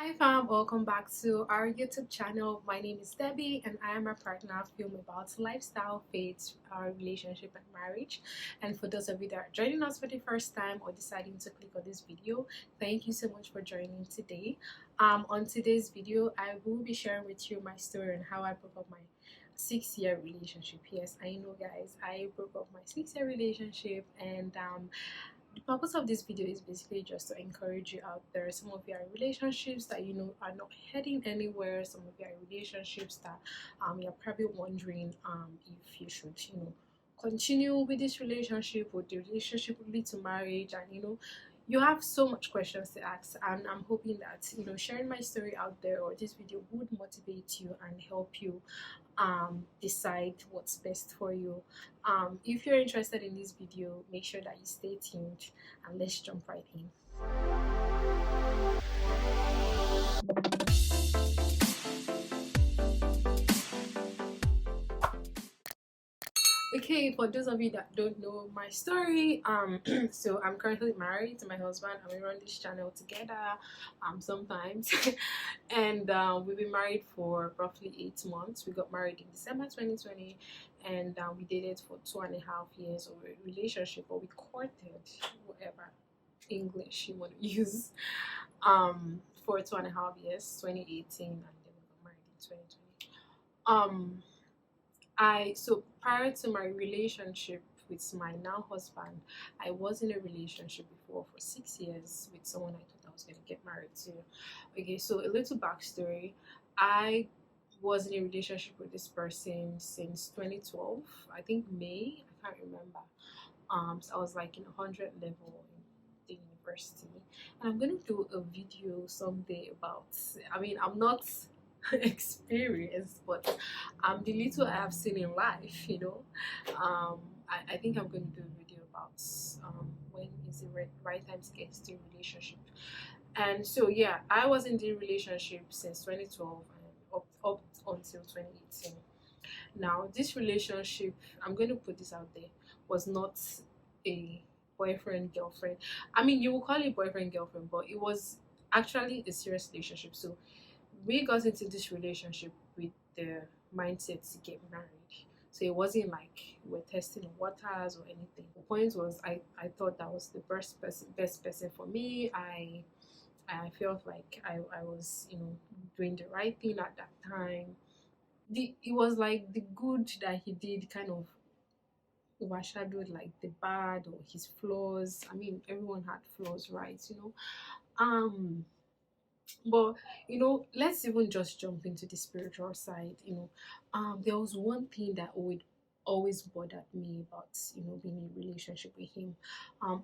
Hi fam, welcome back to our YouTube channel. My name is Debbie and I am a partner film about lifestyle, faith, relationship and marriage. And for those of you that are joining us for the first time or deciding to click on this video, thank you so much for joining today. On today's video, I will be sharing with you my story on how I broke up my 6 year relationship. Yes, I know guys, I broke up my 6 year relationship and the purpose of this video is basically just to encourage you out there. Some of you are in relationships that are not heading anywhere. Some of you are in relationships that you're probably wondering if you should continue with this relationship, or the relationship will lead to marriage, and you have so much questions to ask. And I'm hoping that sharing my story out there, or this video, would motivate you and help you decide what's best for you. If you're interested in this video, make sure that you stay tuned, and let's jump right in. Okay, for those of you that don't know my story, so I'm currently married to my husband and we run this channel together sometimes. And we've been married for roughly 8 months. We got married in December 2020, and we dated for 2.5 years of a relationship, or we courted, whatever English you want to use, for 2.5 years, 2018, and then we got married in 2020. So prior to my relationship with my now husband, I was in a relationship before for 6 years with someone I thought I was going to get married to. Okay, so a little backstory. I was in a relationship with this person since 2012, I think May, I can't remember. So I was like in 100 level in the university, and I'm gonna do a video someday about. I mean, I'm not experienced, but the little I have seen in life, I think I'm going to do a video about when is the right time to get into a relationship. And so yeah, I was in the relationship since 2012 and up until 2018. Now this relationship, I'm going to put this out there, was not a boyfriend girlfriend. I mean, you will call it boyfriend girlfriend, but it was actually a serious relationship. So we got into this relationship with the mindset to get married. So it wasn't like we're testing the waters or anything. The point was, I thought that was the best person for me. I felt like I was, doing the right thing at that time. It was like the good that he did kind of overshadowed like the bad or his flaws. I mean, everyone had flaws, right? Um but let's even just jump into the spiritual side. There was one thing that would always bothered me about being in a relationship with him.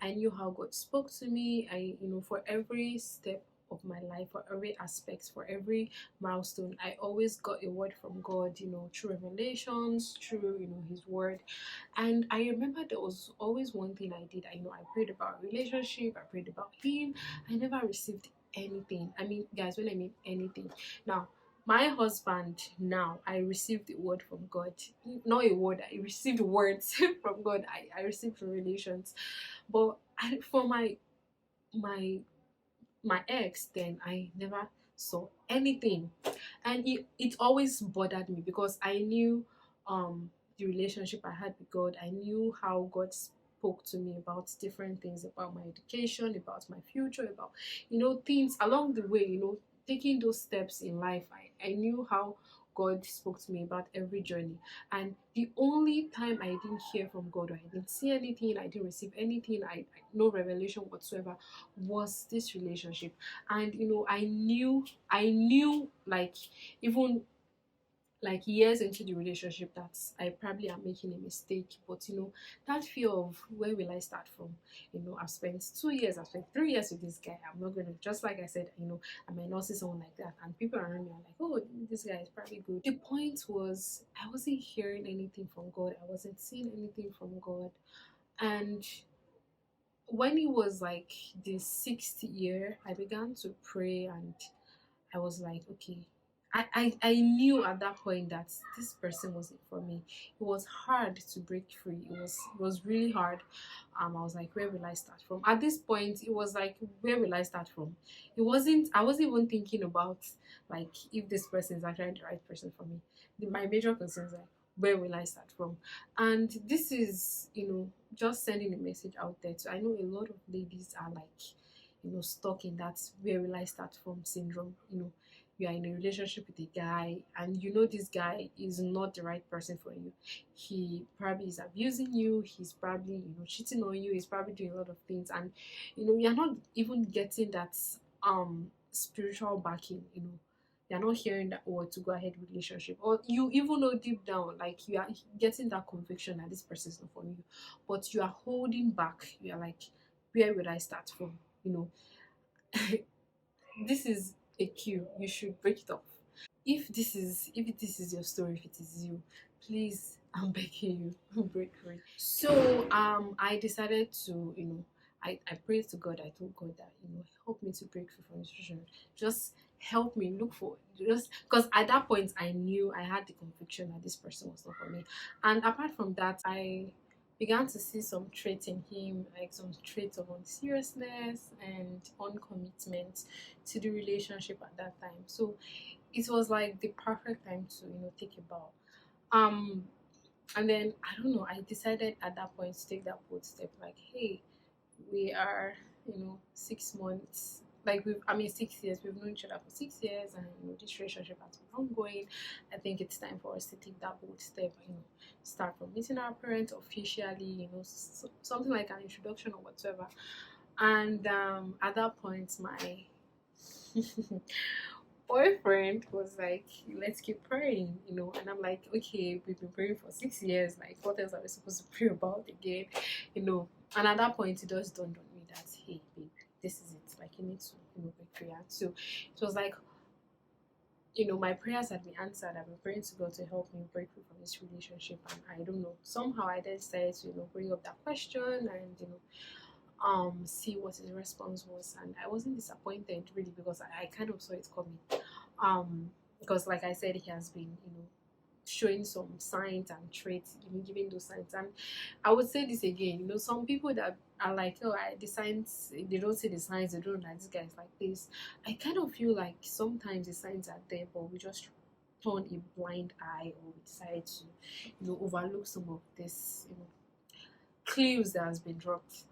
I knew how God spoke to me. I for every step of my life, for every aspect, for every milestone, I always got a word from God, through revelations, through his word. And I remember there was always one thing I did. I prayed about relationship, I prayed about him. I never received anything. I mean, guys, when I mean anything. Now, my husband, now I received a word from God. Not a word, I received words from God. I received revelations. But for my my ex, then I never saw anything. And it always bothered me because I knew the relationship I had with God. I knew how God spoke to me about different things, about my education, about my future, about things along the way, taking those steps in life. I knew how God spoke to me about every journey. And the only time I didn't hear from God, or I didn't see anything, I didn't receive anything, no revelation whatsoever, was this relationship. And I knew like, even like years into the relationship, that I probably am making a mistake. But that fear of where will I start from? I've spent 2 years, I've spent 3 years with this guy. I'm not gonna, just like I said, I might not see someone like that. And people around me are like, oh, this guy is probably good. The point was, I wasn't hearing anything from God, I wasn't seeing anything from God. And when it was like the 6th year, I began to pray, and I was like, okay, I knew at that point that this person wasn't for me. It was hard to break free. It was really hard. I was like, where will I start from? At this point, it was like, where will I start from? I wasn't even thinking about like if this person is actually the right person for me. My major concern is like, where will I start from? And this is, just sending a message out there. So I know a lot of ladies are like, stuck in that where will I start from syndrome. You are in a relationship with a guy and you know this guy is not the right person for you. He probably is abusing you, he's probably, cheating on you, he's probably doing a lot of things, and you're not even getting that spiritual backing. You're not hearing that word to go ahead with relationship, or you even know deep down like you are getting that conviction that this person is not for you, but you are holding back. You are like, where would I start from? you know this is a cue. You should break it off. If this is your story, if it is you, please, I'm begging you, break free. So I decided to, I prayed to God. I told God that, help me to break free from this situation. Just help me look for, just because at that point I knew, I had the conviction that this person was not for me. And apart from that, I began to see some traits in him, like some traits of unseriousness and uncommitment to the relationship at that time. So it was like the perfect time to, take a bow. Um, and then I don't know, I decided at that point to take that bold step, like, hey, we are, 6 months, like, 6 years, we've known each other for 6 years, and this relationship has been ongoing. I think it's time for us to take that bold step, start from meeting our parents officially, something like an introduction or whatsoever. And at that point, my boyfriend was like, let's keep praying, and I'm like, okay, we've been praying for 6 years, like, what else are we supposed to pray about again, and at that point it just dawned on me that, hey babe, this is it, like, you need to, break prayer. So it was like, my prayers had been answered. I've been praying to God to help me break free from this relationship, and I don't know, somehow I then decided to, bring up that question, and see what his response was. And I wasn't disappointed really, because I kind of saw it coming. Because like I said, he has been, showing some signs and traits, even giving those signs. And I would say this again, some people that are like, oh, the signs, they don't see the signs, they don't know that this guy is like this. I kind of feel like sometimes the signs are there, but we just turn a blind eye, or we decide to, overlook some of this, clues that has been dropped.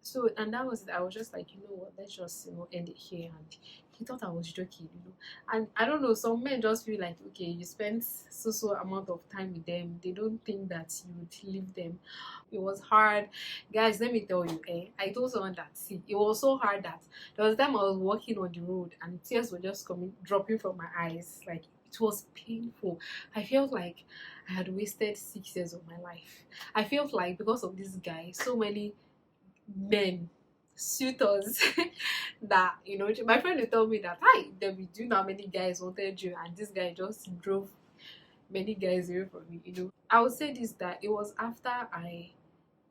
So, and that was it. I was just like, what, let's just, end it here. And he thought I was joking. And I don't know, some men just feel like, okay, you spent so amount of time with them, they don't think that you would leave them. It was hard, guys. Let me tell you, I told someone that, see, it was so hard that there was a time I was walking on the road and tears were just coming, dropping from my eyes. Like, it was painful. I felt like I had wasted 6 years of my life. I felt like because of this guy, so many men, suitors, that, my friend would tell me that, hi Debbie, do you know how many guys wanted you, and this guy just drove many guys away from me. I would say this, that it was after I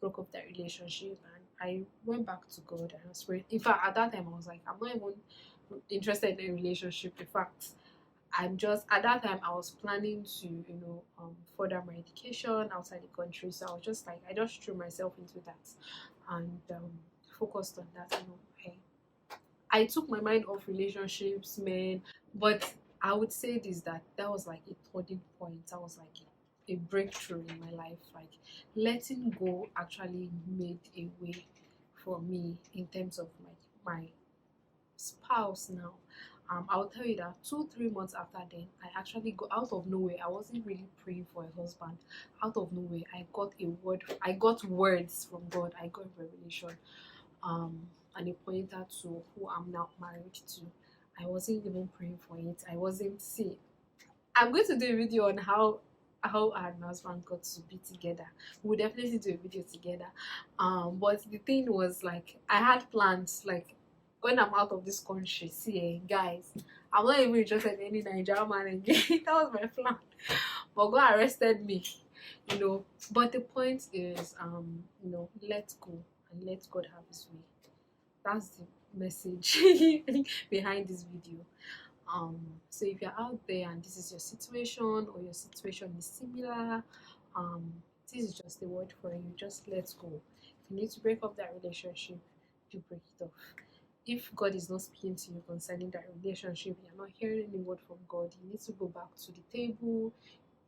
broke up that relationship and I went back to God and I was praying. In fact, at that time I was like, I'm not even interested in a relationship. In fact, I'm just, at that time I was planning to, further my education outside the country. So I was just like, I just threw myself into that, and focused on that. I took my mind off relationships, men. But I would say this, that was like a turning point. That was like a breakthrough in my life. Like, letting go actually made a way for me in terms of my spouse now. I'll tell you that 2 3 months after then, I actually got, out of nowhere. I wasn't really praying for a husband. Out of nowhere, I got a word. I got words from God. I got revelation, and a pointer to who I'm now married to. I wasn't even praying for it. I wasn't. See, I'm going to do a video on how I and my husband got to be together. We'll definitely do a video together. But the thing was, like, I had plans, like, when I'm out of this country. See, guys, I'm not even interested in any Nigerian man again. That was my plan. But God arrested me, you know. But the point is, let go and let God have His way. That's the message behind this video. So if you're out there and this is your situation, or your situation is similar, um this is just a word for you. Just let go. If you need to break up that relationship, you break it off. If God is not speaking to you concerning that relationship, you're not hearing any word from God, you need to go back to the table.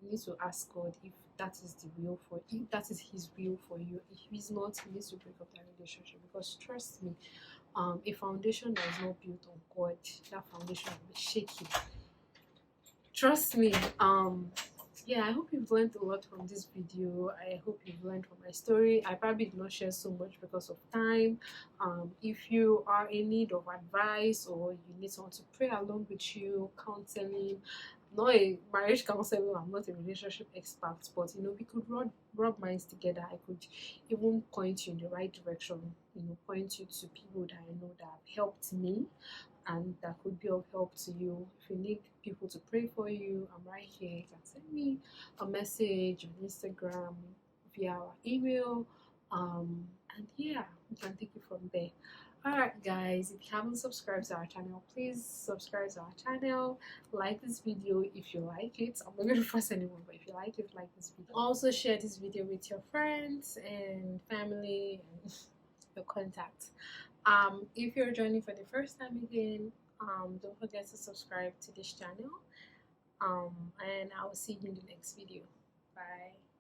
You need to ask God if that is the will for, if that is His will for you. If He's not, you need to break up that relationship, because trust me, a foundation that is not built on God, that foundation will be shaky. Trust me. Yeah, I hope you've learned a lot from this video. I hope you've learned from my story. I probably did not share so much because of time. If you are in need of advice, or you need someone to pray along with you, counseling, I'm not a marriage counselor, I'm not a relationship expert, but we could rub minds together. I could even point you in the right direction, point you to people that I know that have helped me and that could be of help to you. If you need people to pray for you, I'm right here. You can send me a message on Instagram, via our email. And yeah, we can take it from there. Alright guys, if you haven't subscribed to our channel, please subscribe to our channel. Like this video if you like it. I'm not going to force anyone, but if you like it, like this video. Also share this video with your friends and family and your contacts. If you're joining for the first time again, don't forget to subscribe to this channel. And I will see you in the next video. Bye.